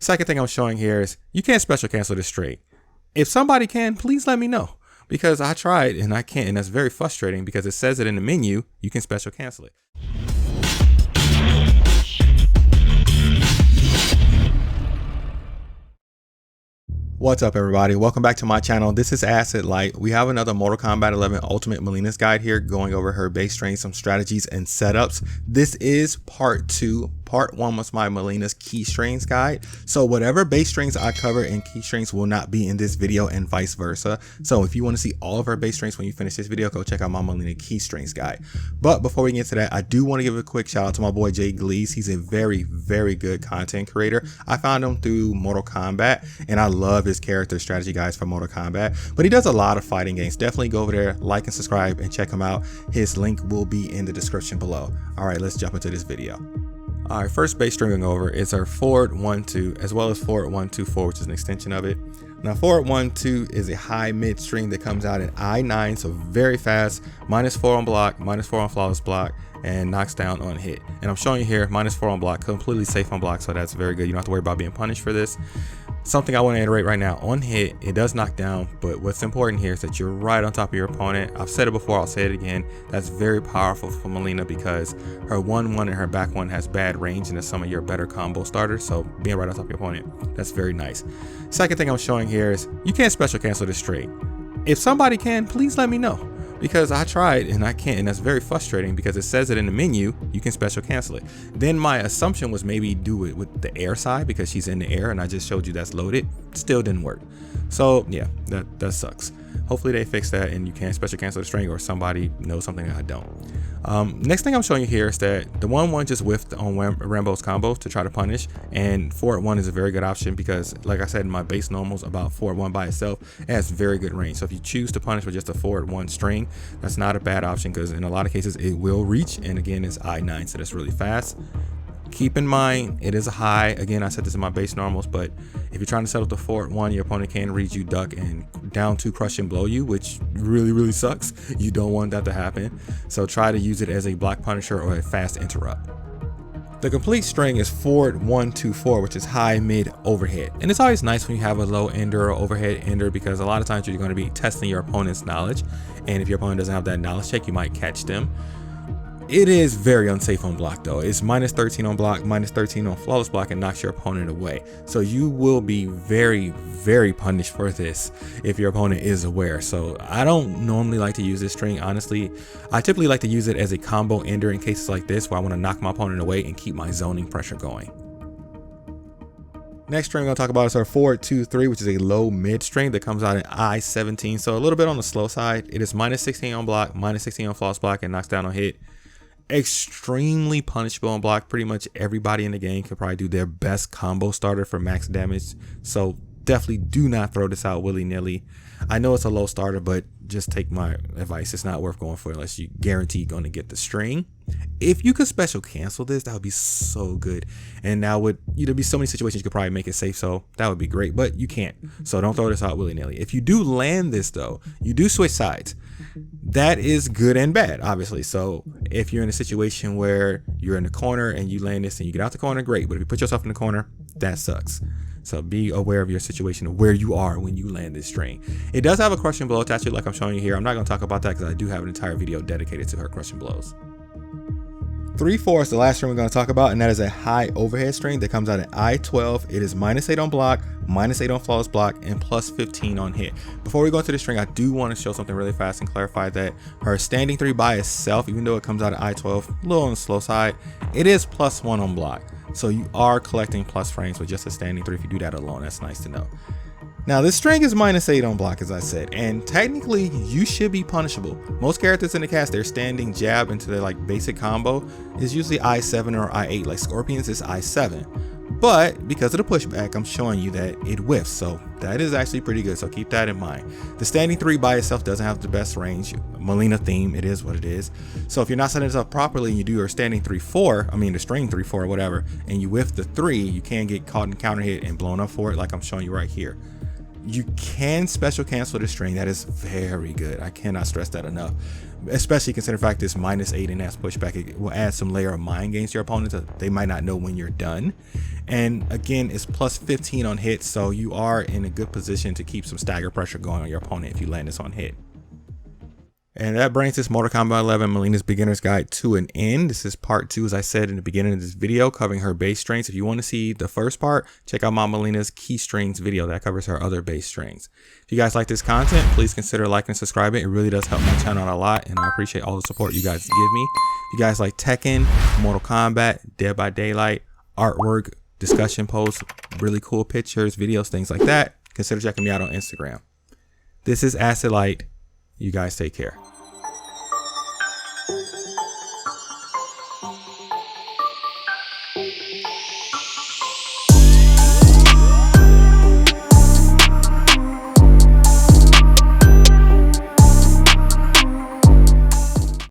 Second thing I'm showing here is you can't special cancel this string. If somebody can, please let me know, because I tried and I can't, and that's very frustrating because it says it in the menu, you can special cancel it. What's up, everybody? Welcome back to my channel. This is Acid Light. We have another Mortal Kombat 11 Ultimate Mileena's guide here, going over her base strings, some strategies and setups. This is part 2. Part 1 was my Mileena's key strings guide. So whatever base strings I cover in key strings will not be in this video, and vice versa. So if you want to see all of her base strings when you finish this video, go check out my Mileena key strings guide. But before we get to that, I do want to give a quick shout out to my boy Gleez. He's a very good content creator. I found him through Mortal Kombat, and I love his character strategy guides for Mortal Kombat. But he does a lot of fighting games. Definitely go over there, like and subscribe, and check him out. His link will be in the description below. All right, let's jump into this video. All right, first base string going over is our forward 1-2, as well as forward 1-2-4, which is an extension of it. Now, forward 1-2 is a high mid string that comes out at I9, so very fast, -4 on block, -4 on flawless block, and knocks down on hit. And I'm showing you here, -4 on block, completely safe on block, so that's very good. You don't have to worry about being punished for this. Something I want to iterate right now, on hit, it does knock down, but what's important here is that you're right on top of your opponent. I've said it before, I'll say it again. That's very powerful for Mileena because her 1-1 and her back 1 has bad range, and it's some of your better combo starters, so being right on top of your opponent, that's very nice. Second thing I'm showing here is you can't special cancel this straight. If somebody can, please let me know, because I tried and I can't, and that's very frustrating because it says it in the menu, you can special cancel it. Then my assumption was maybe do it with the air side because she's in the air, and I just showed you that's loaded. Still didn't work. So yeah, that sucks. Hopefully they fix that and you can special cancel the string, or somebody knows something that I don't. Next thing I'm showing you here is that the 1-1 just whiffed on Rambo's combo to try to punish, and forward 1 is a very good option because, like I said in my base normals about forward 1 by itself, it has very good range. So if you choose to punish with just a forward 1 string, that's not a bad option because in a lot of cases it will reach, and again it's I9, so that's really fast. Keep in mind, it is a high. Again, I said this in my base normals, but if you're trying to set up the forward 1, your opponent can read you, duck, and down 2 crush and blow you, which really sucks. You don't want that to happen. So try to use it as a block punisher or a fast interrupt. The complete string is forward 1-2-4, which is high, mid, overhead. And it's always nice when you have a low ender or overhead ender because a lot of times you're going to be testing your opponent's knowledge. And if your opponent doesn't have that knowledge check, you might catch them. It is very unsafe on block though. It's -13 on block, -13 on flawless block, and knocks your opponent away. So you will be very punished for this if your opponent is aware. So I don't normally like to use this string, honestly. I typically like to use it as a combo ender in cases like this where I want to knock my opponent away and keep my zoning pressure going. Next string I'm going to talk about is our forward 2-3, which is a low mid string that comes out at I17. So a little bit on the slow side. It is -16 on block, -16 on flawless block, and knocks down on hit. Extremely punishable on block. Pretty much everybody in the game can probably do their best combo starter for max damage. So definitely do not throw this out willy-nilly. I know it's a low starter, but just take my advice. It's not worth going for unless you guarantee going to get the string. If you could special cancel this, that would be so good. And now would there'd be so many situations you could probably make it safe, so that would be great, but you can't. So don't throw this out willy-nilly. If you do land this though, you do switch sides. That is good and bad, obviously. So if you're in a situation where you're in the corner and you land this and you get out the corner, great. But if you put yourself in the corner, that sucks. So be aware of your situation, of where you are when you land this string. It does have a crushing blow attached to it like I'm showing you here. I'm not going to talk about that because I do have an entire video dedicated to her crushing blows. 3-4 is the last string we're going to talk about, and that is a high overhead string that comes out at I12. It is -8 on block, -8 on flawless block, and +15 on hit. Before we go into the string, I do want to show something really fast and clarify that her standing 3 by itself, even though it comes out at I12, a little on the slow side, it is +1 on block. So you are collecting plus frames with just a standing 3 if you do that alone. That's nice to know. Now this string is -8 on block, as I said, and technically you should be punishable. Most characters in the cast, their standing jab into their like basic combo is usually I7 or I8, like Scorpions is I7. But because of the pushback, I'm showing you that it whiffs, so that is actually pretty good, so keep that in mind. The standing 3 by itself doesn't have the best range. Mileena theme, it is what it is. So if you're not setting this up properly and you do your standing 3-4, I mean the string 3-4 or whatever, and you whiff the 3, you can get caught in counter hit and blown up for it like I'm showing you right here. You can special cancel the string. That is very good. I cannot stress that enough, especially considering the fact this -8 and that's pushback. It will add some layer of mind games to your opponent that they might not know when you're done. And again, it's +15 on hits, so you are in a good position to keep some stagger pressure going on your opponent if you land this on hit. And that brings this Mortal Kombat 11 Mileena's Beginner's Guide to an end. This is part 2, as I said in the beginning of this video, covering her base strings. If you want to see the first part, check out my Mileena's Key Strings video that covers her other base strings. If you guys like this content, please consider liking and subscribing. It really does help my channel out a lot, and I appreciate all the support you guys give me. If you guys like Tekken, Mortal Kombat, Dead by Daylight, artwork, discussion posts, really cool pictures, videos, things like that, consider checking me out on Instagram. This is Acid Light. You guys take care.